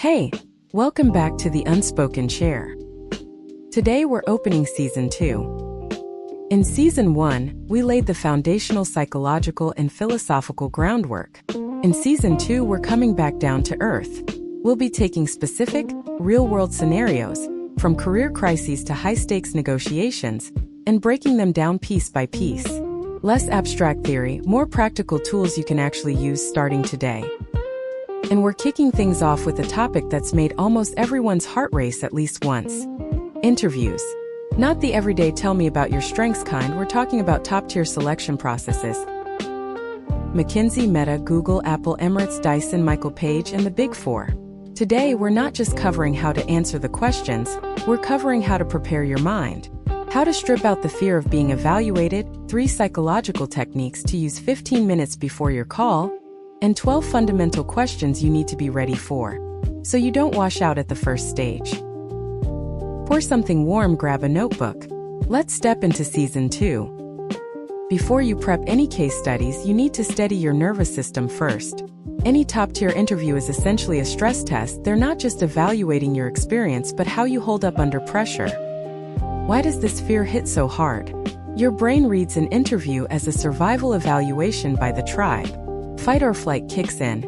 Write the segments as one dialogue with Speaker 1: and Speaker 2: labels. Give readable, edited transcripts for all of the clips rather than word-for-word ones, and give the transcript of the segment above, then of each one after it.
Speaker 1: Hey, welcome back to the Unspoken Chair. Today we're opening Season 2. In Season 1, we laid the foundational psychological and philosophical groundwork. In Season 2, we're coming back down to earth. We'll be taking specific, real-world scenarios, from career crises to high-stakes negotiations, and breaking them down piece by piece. Less abstract theory, more practical tools you can actually use starting today. And we're kicking things off with a topic that's made almost everyone's heart race at least once. Interviews. Not the everyday tell me about your strengths kind, we're talking about top-tier selection processes. McKinsey, Meta, Google, Apple, Emirates, Dyson, Michael Page, and the Big Four. Today, we're not just covering how to answer the questions, we're covering how to prepare your mind. How to strip out the fear of being evaluated, 3 psychological techniques to use 15 minutes before your call, and 12 fundamental questions you need to be ready for, so you don't wash out at the first stage. Pour something warm, grab a notebook. Let's step into Season 2. Before you prep any case studies, you need to steady your nervous system first. Any top-tier interview is essentially a stress test. They're not just evaluating your experience, but how you hold up under pressure. Why does this fear hit so hard? Your brain reads an interview as a survival evaluation by the tribe. Fight or flight kicks in.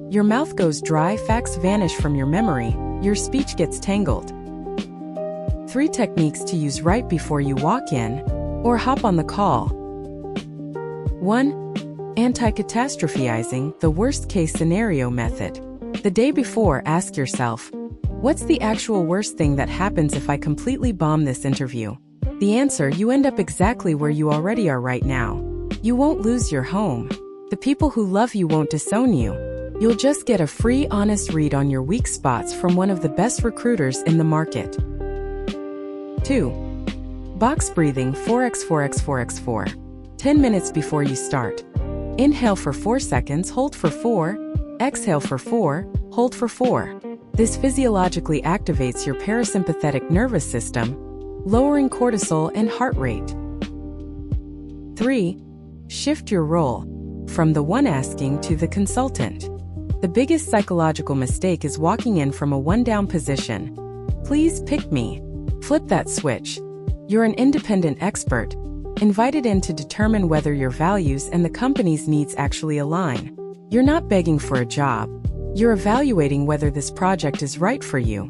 Speaker 1: Your mouth goes dry, facts vanish from your memory, your speech gets tangled. 3 techniques to use right before you walk in or hop on the call. 1. Anti-catastrophizing, the worst-case scenario method. The day before, ask yourself, what's the actual worst thing that happens if I completely bomb this interview? The answer, you end up exactly where you already are right now. You won't lose your home. The people who love you won't disown you. You'll just get a free, honest read on your weak spots from one of the best recruiters in the market. 2. Box breathing, 4x4x4x4. 10 minutes before you start. Inhale for 4 seconds, hold for 4, exhale for 4, hold for 4. This physiologically activates your parasympathetic nervous system, lowering cortisol and heart rate. 3. Shift your role, from the one asking to the consultant. The biggest psychological mistake is walking in from a one-down position. Please pick me. Flip that switch. You're an independent expert, invited in to determine whether your values and the company's needs actually align. You're not begging for a job. You're evaluating whether this project is right for you.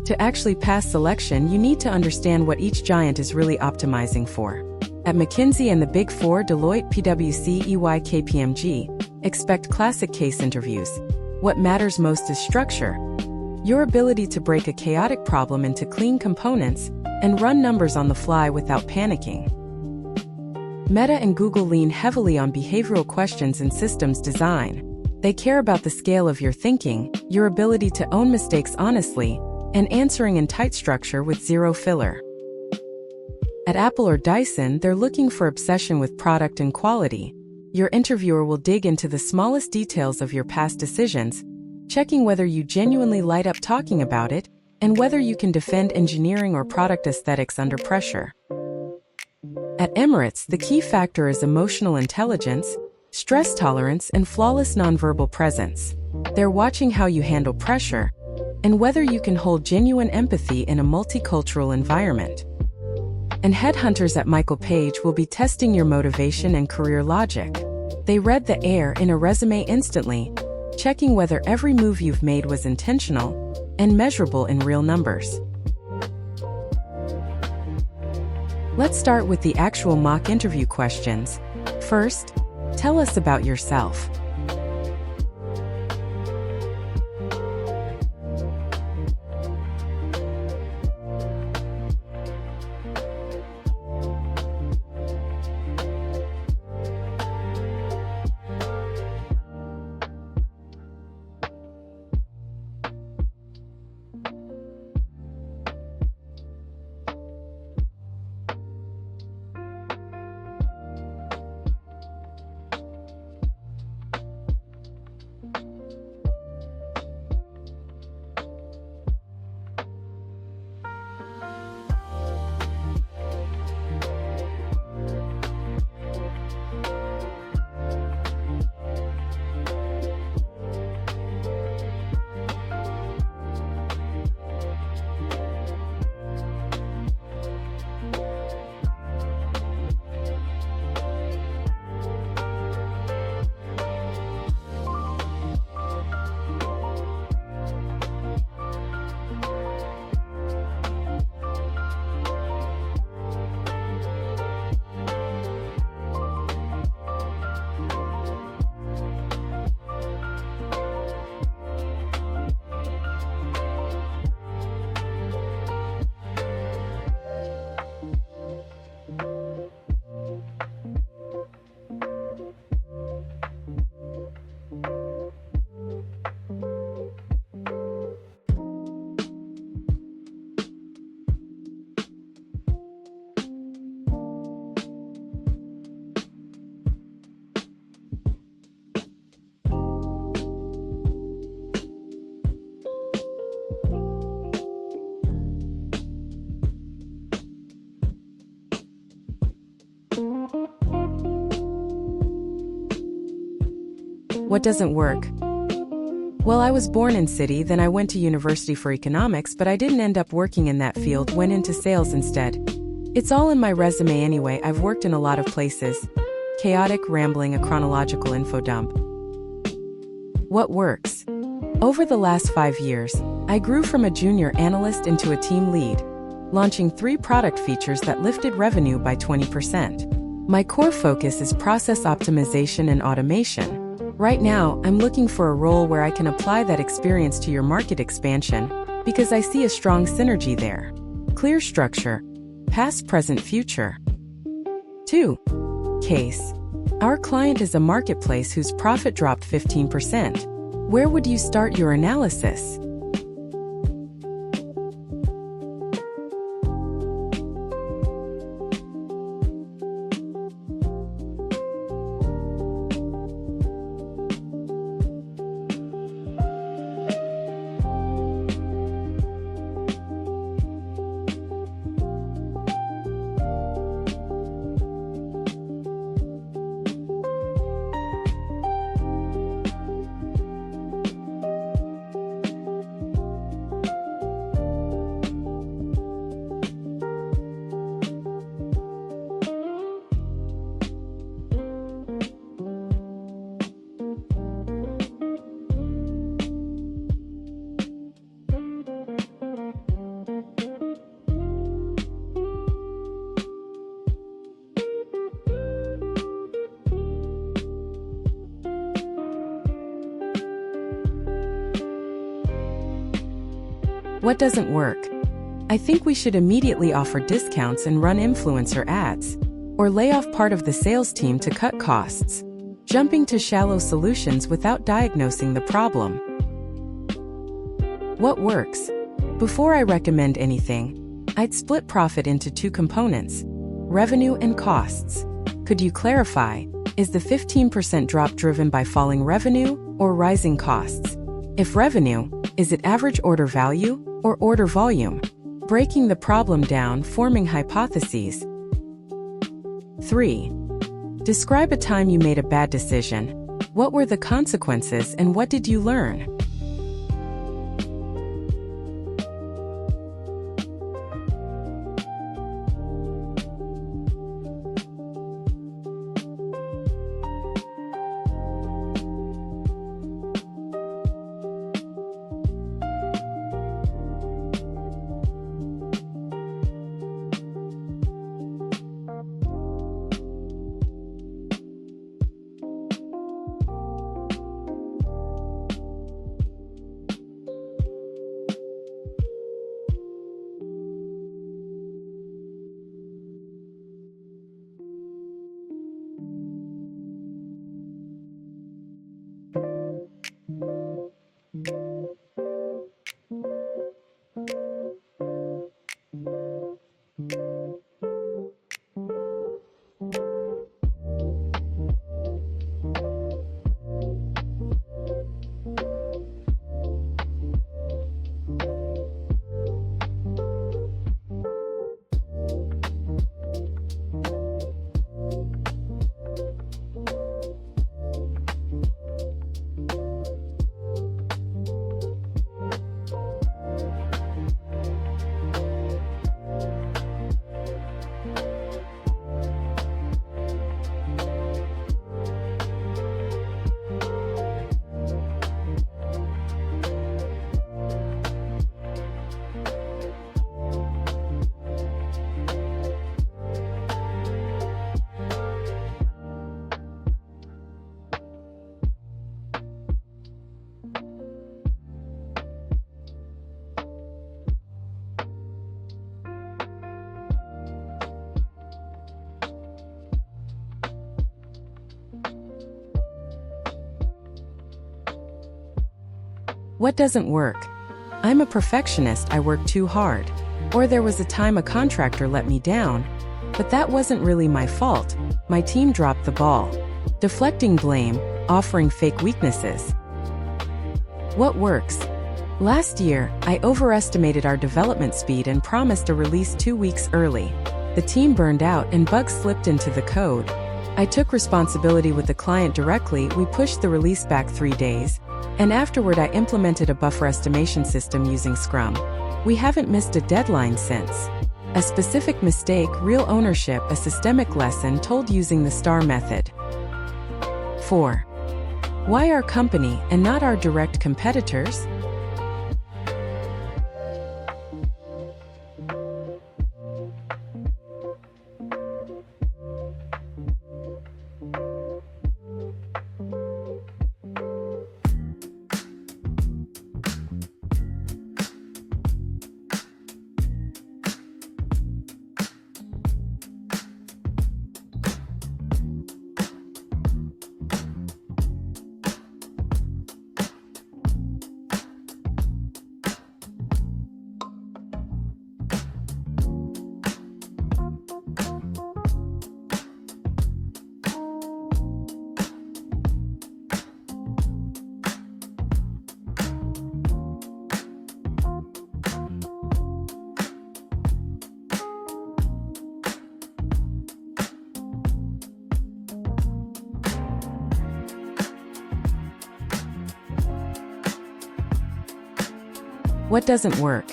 Speaker 1: To actually pass selection, you need to understand what each giant is really optimizing for. At McKinsey and the Big Four, Deloitte, PwC, EY, KPMG, expect classic case interviews. What matters most is structure. Your ability to break a chaotic problem into clean components and run numbers on the fly without panicking. Meta and Google lean heavily on behavioral questions and systems design. They care about the scale of your thinking, your ability to own mistakes honestly, and answering in tight structure with zero filler. At Apple or Dyson, they're looking for obsession with product and quality. Your interviewer will dig into the smallest details of your past decisions, checking whether you genuinely light up talking about it, and whether you can defend engineering or product aesthetics under pressure. At Emirates, the key factor is emotional intelligence, stress tolerance, and flawless nonverbal presence. They're watching how you handle pressure, and whether you can hold genuine empathy in a multicultural environment. And headhunters at Michael Page will be testing your motivation and career logic. They read the air in a resume instantly, checking whether every move you've made was intentional and measurable in real numbers. Let's start with the actual mock interview questions. First, tell us about yourself. What doesn't work? Well, I was born in city, then I went to university for economics, but I didn't end up working in that field, went into sales instead. It's all in my resume anyway. I've worked in a lot of places. Chaotic, rambling, a chronological info dump. What works? Over the last 5 years, I grew from a junior analyst into a team lead, launching 3 product features that lifted revenue by 20%. My core focus is process optimization and automation. Right now, I'm looking for a role where I can apply that experience to your market expansion because I see a strong synergy there. Clear structure. Past, present, future. 2. Case. Our client is a marketplace whose profit dropped 15%. Where would you start your analysis? What doesn't work? I think we should immediately offer discounts and run influencer ads, or lay off part of the sales team to cut costs. Jumping to shallow solutions without diagnosing the problem. What works? Before I recommend anything, I'd split profit into 2 components: revenue and costs. Could you clarify, is the 15% drop driven by falling revenue or rising costs? If revenue, is it average order value or order volume? Breaking the problem down, forming hypotheses. 3. Describe a time you made a bad decision. What were the consequences and what did you learn? What doesn't work? I'm a perfectionist, I work too hard. Or there was a time a contractor let me down, but that wasn't really my fault. My team dropped the ball. Deflecting blame, offering fake weaknesses. What works? Last year, I overestimated our development speed and promised a release 2 weeks early. The team burned out and bugs slipped into the code. I took responsibility with the client directly. We pushed the release back 3 days, and afterward I implemented a buffer estimation system using Scrum. We haven't missed a deadline since. A specific mistake, real ownership, a systemic lesson told using the STAR method. 4. Why our company and not our direct competitors? What doesn't work?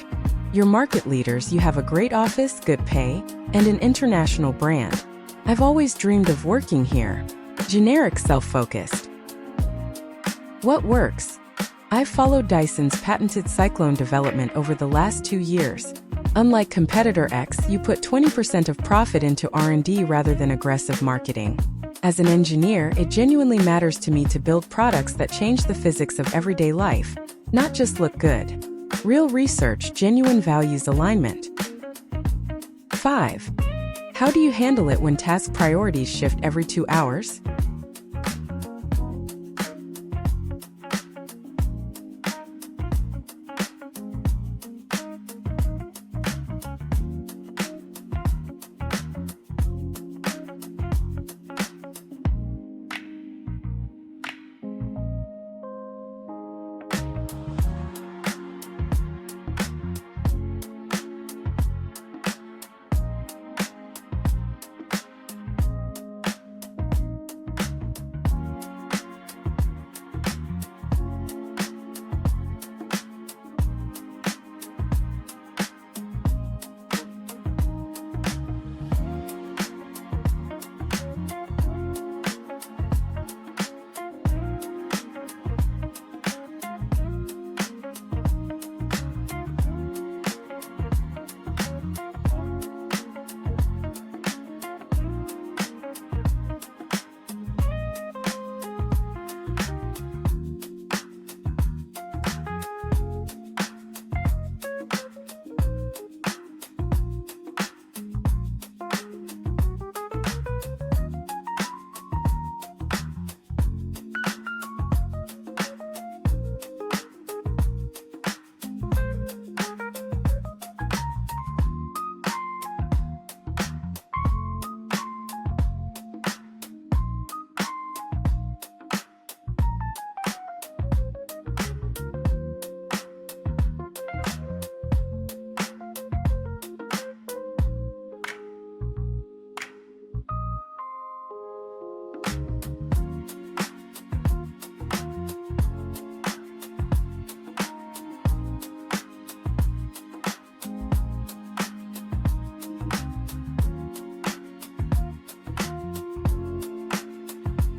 Speaker 1: You're market leaders, you have a great office, good pay, and an international brand. I've always dreamed of working here. Generic, self-focused. What works? I've followed Dyson's patented Cyclone development over the last 2 years. Unlike competitor X, you put 20% of profit into R&D rather than aggressive marketing. As an engineer, it genuinely matters to me to build products that change the physics of everyday life, not just look good. Real research, genuine values alignment. 5. How do you handle it when task priorities shift every 2 hours?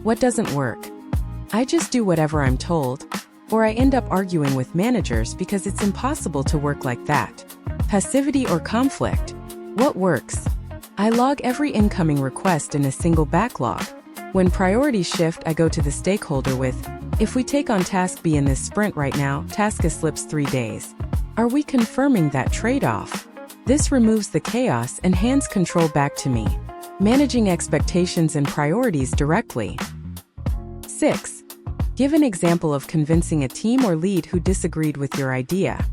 Speaker 1: What doesn't work? I just do whatever I'm told, or I end up arguing with managers because it's impossible to work like that. Passivity or conflict? What works? I log every incoming request in a single backlog. When priorities shift, I go to the stakeholder with, if we take on task B in this sprint right now, task A slips 3 days. Are we confirming that trade-off? This removes the chaos and hands control back to me. Managing expectations and priorities directly. 6. Give an example of convincing a team or lead who disagreed with your idea.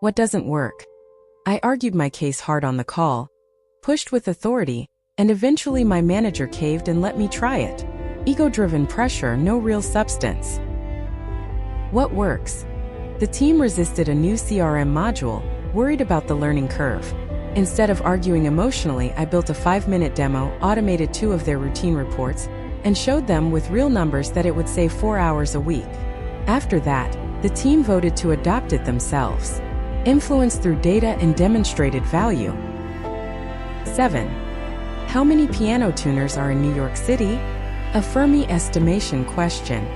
Speaker 1: What doesn't work? I argued my case hard on the call, pushed with authority, and eventually my manager caved and let me try it. Ego-driven pressure, no real substance. What works? The team resisted a new CRM module, worried about the learning curve. Instead of arguing emotionally, I built a 5-minute demo, automated 2 of their routine reports, and showed them with real numbers that it would save 4 hours a week. After that, the team voted to adopt it themselves. Influence through data and demonstrated value. 7. How many piano tuners are in New York City? A Fermi estimation question.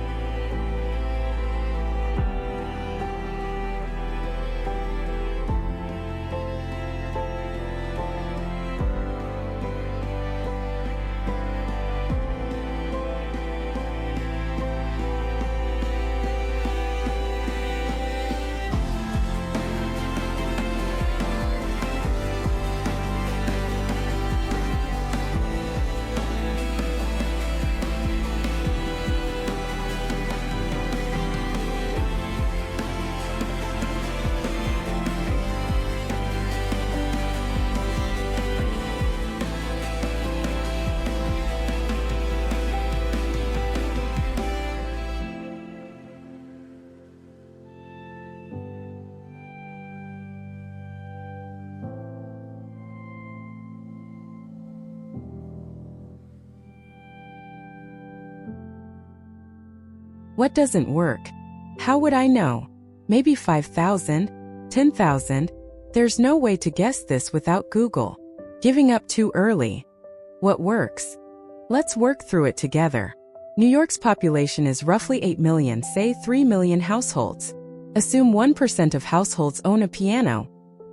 Speaker 1: What doesn't work? How would I know? Maybe 5,000? 10,000? There's no way to guess this without Google. Giving up too early. What works? Let's work through it together. New York's population is roughly 8 million, say 3 million households. Assume 1% of households own a piano.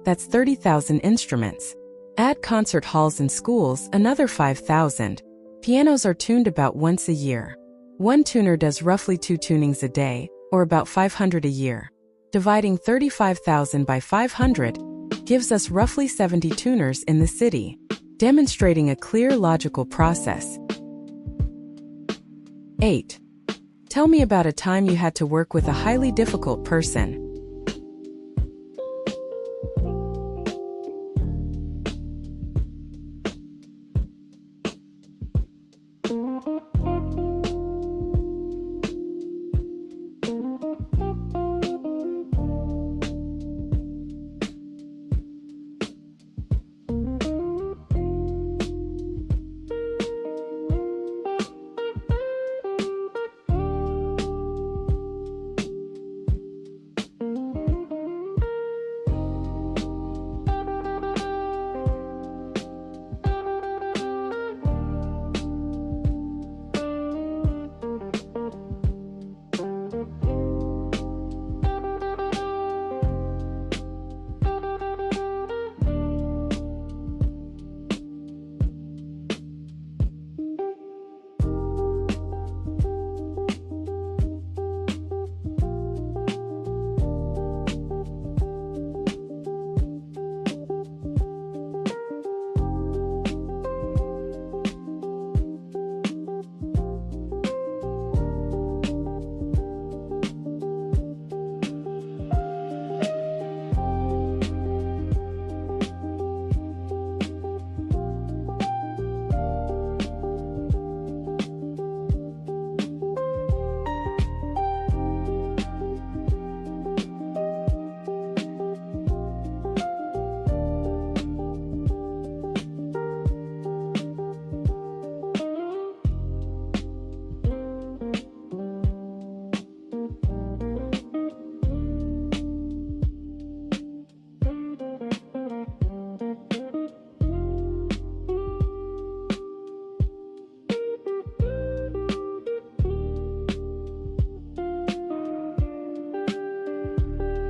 Speaker 1: That's 30,000 instruments. Add concert halls and schools, another 5,000. Pianos are tuned about once a year. One tuner does roughly 2 tunings a day, or about 500 a year. Dividing 35,000 by 500 gives us roughly 70 tuners in the city, demonstrating a clear logical process. 8. Tell me about a time you had to work with a highly difficult person.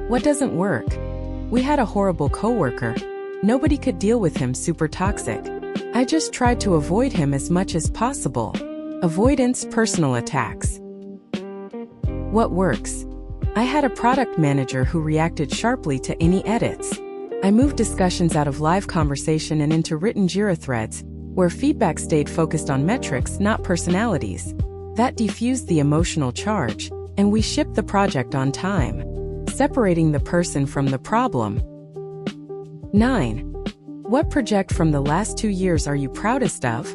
Speaker 1: What doesn't work? We had a horrible coworker. Nobody could deal with him, super toxic. I just tried to avoid him as much as possible. Avoidance, personal attacks. What works? I had a product manager who reacted sharply to any edits. I moved discussions out of live conversation and into written Jira threads, where feedback stayed focused on metrics, not personalities. That diffused the emotional charge, and we shipped the project on time. separating the person from the problem. 9. What project from the last 2 years are you proudest of?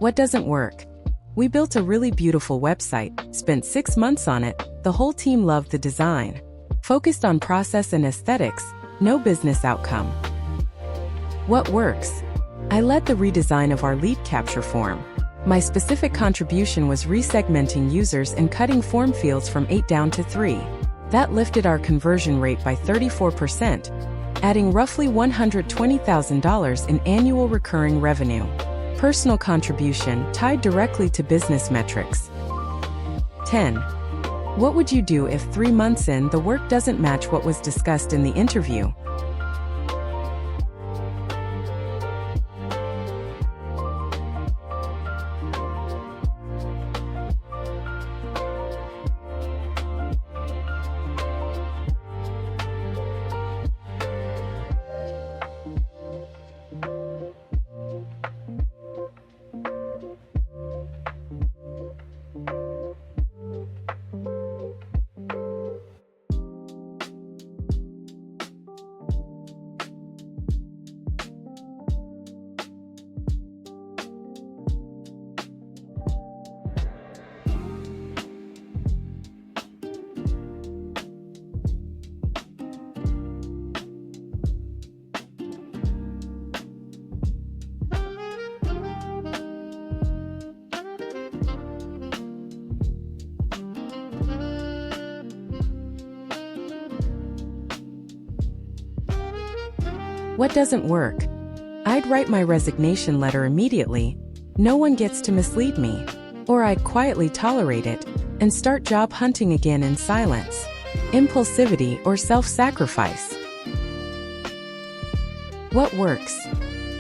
Speaker 1: What doesn't work? We built a really beautiful website, spent 6 months on it, the whole team loved the design. Focused on process and aesthetics, no business outcome. What works? I led the redesign of our lead capture form. My specific contribution was resegmenting users and cutting form fields from 8 down to 3. That lifted our conversion rate by 34%, adding roughly $120,000 in annual recurring revenue. Personal contribution tied directly to business metrics. 10. What would you do if 3 months in the work doesn't match what was discussed in the interview? What doesn't work? I'd write my resignation letter immediately. No one gets to mislead me. Or I'd quietly tolerate it and start job hunting again in silence. Impulsivity or self-sacrifice. What works?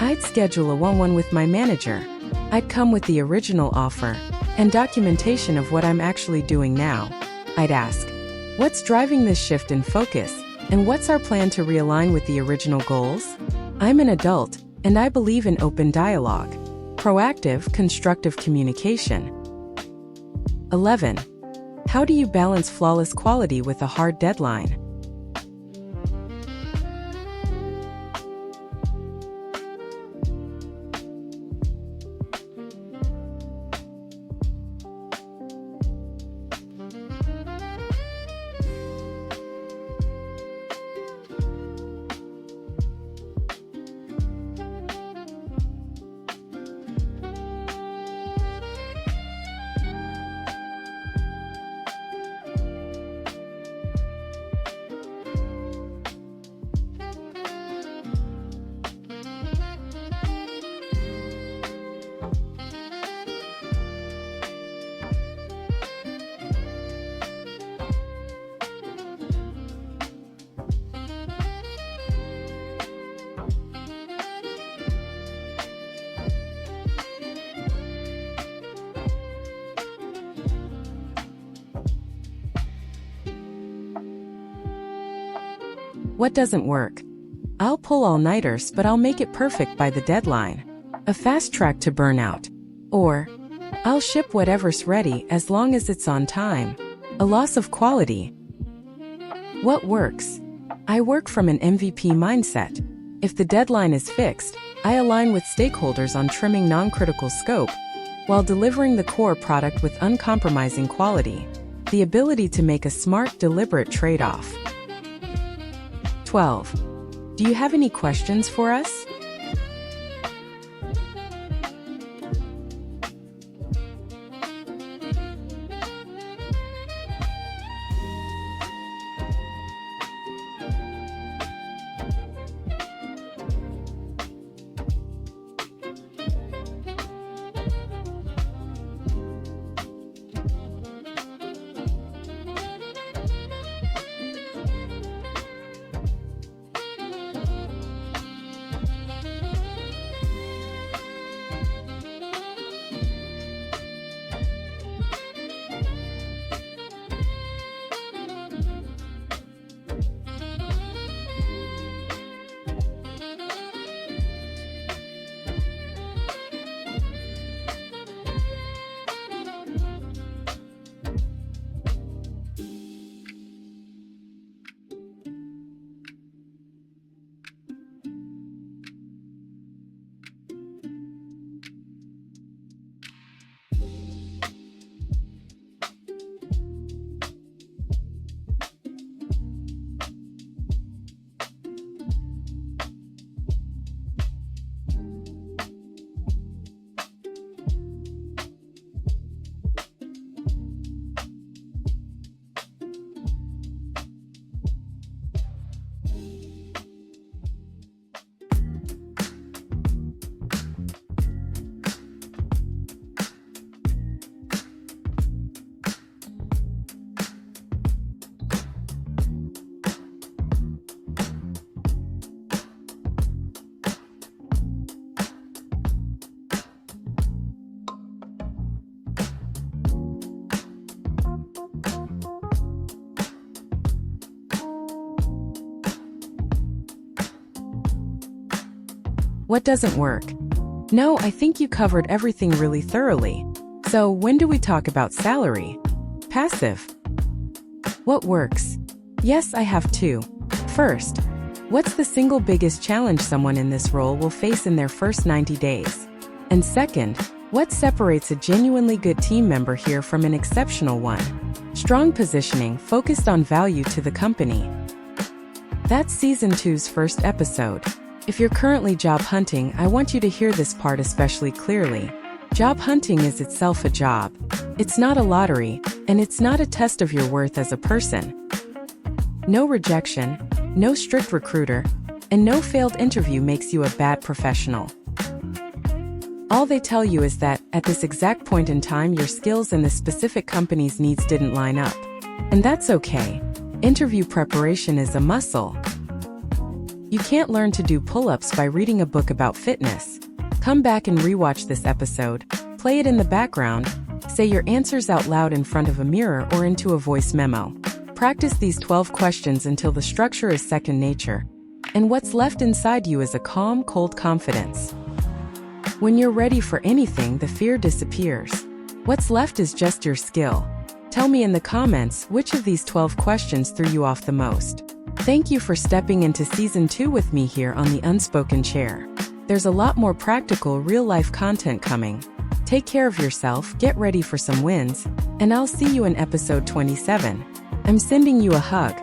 Speaker 1: I'd schedule a one-on-one with my manager. I'd come with the original offer and documentation of what I'm actually doing now. I'd ask, what's driving this shift in focus? And what's our plan to realign with the original goals? I'm an adult, and I believe in open dialogue. Proactive, constructive communication. 11. How do you balance flawless quality with a hard deadline? What doesn't work? I'll pull all-nighters, but I'll make it perfect by the deadline. A fast track to burnout. Or, I'll ship whatever's ready as long as it's on time. A loss of quality. What works? I work from an MVP mindset. If the deadline is fixed, I align with stakeholders on trimming non-critical scope, while delivering the core product with uncompromising quality. The ability to make a smart, deliberate trade-off. 12. Do you have any questions for us? What doesn't work? No, I think you covered everything really thoroughly. So when do we talk about salary? Passive. What works? Yes, I have two. First, what's the single biggest challenge someone in this role will face in their first 90 days? And second, what separates a genuinely good team member here from an exceptional one? Strong positioning focused on value to the company. That's Season 2's first episode. If you're currently job hunting, I want you to hear this part especially clearly. Job hunting is itself a job. It's not a lottery, and it's not a test of your worth as a person. No rejection, no strict recruiter, and no failed interview makes you a bad professional. All they tell you is that, at this exact point in time, your skills and the specific company's needs didn't line up. And that's okay. Interview preparation is a muscle. You can't learn to do pull-ups by reading a book about fitness. Come back and rewatch this episode, play it in the background, say your answers out loud in front of a mirror or into a voice memo. Practice these 12 questions until the structure is second nature. And what's left inside you is a calm, cold confidence. When you're ready for anything, the fear disappears. What's left is just your skill. Tell me in the comments which of these 12 questions threw you off the most. Thank you for stepping into Season 2 with me here on the Unspoken Chair. There's a lot more practical, real-life content coming. Take care of yourself, get ready for some wins, and I'll see you in episode 27. I'm sending you a hug.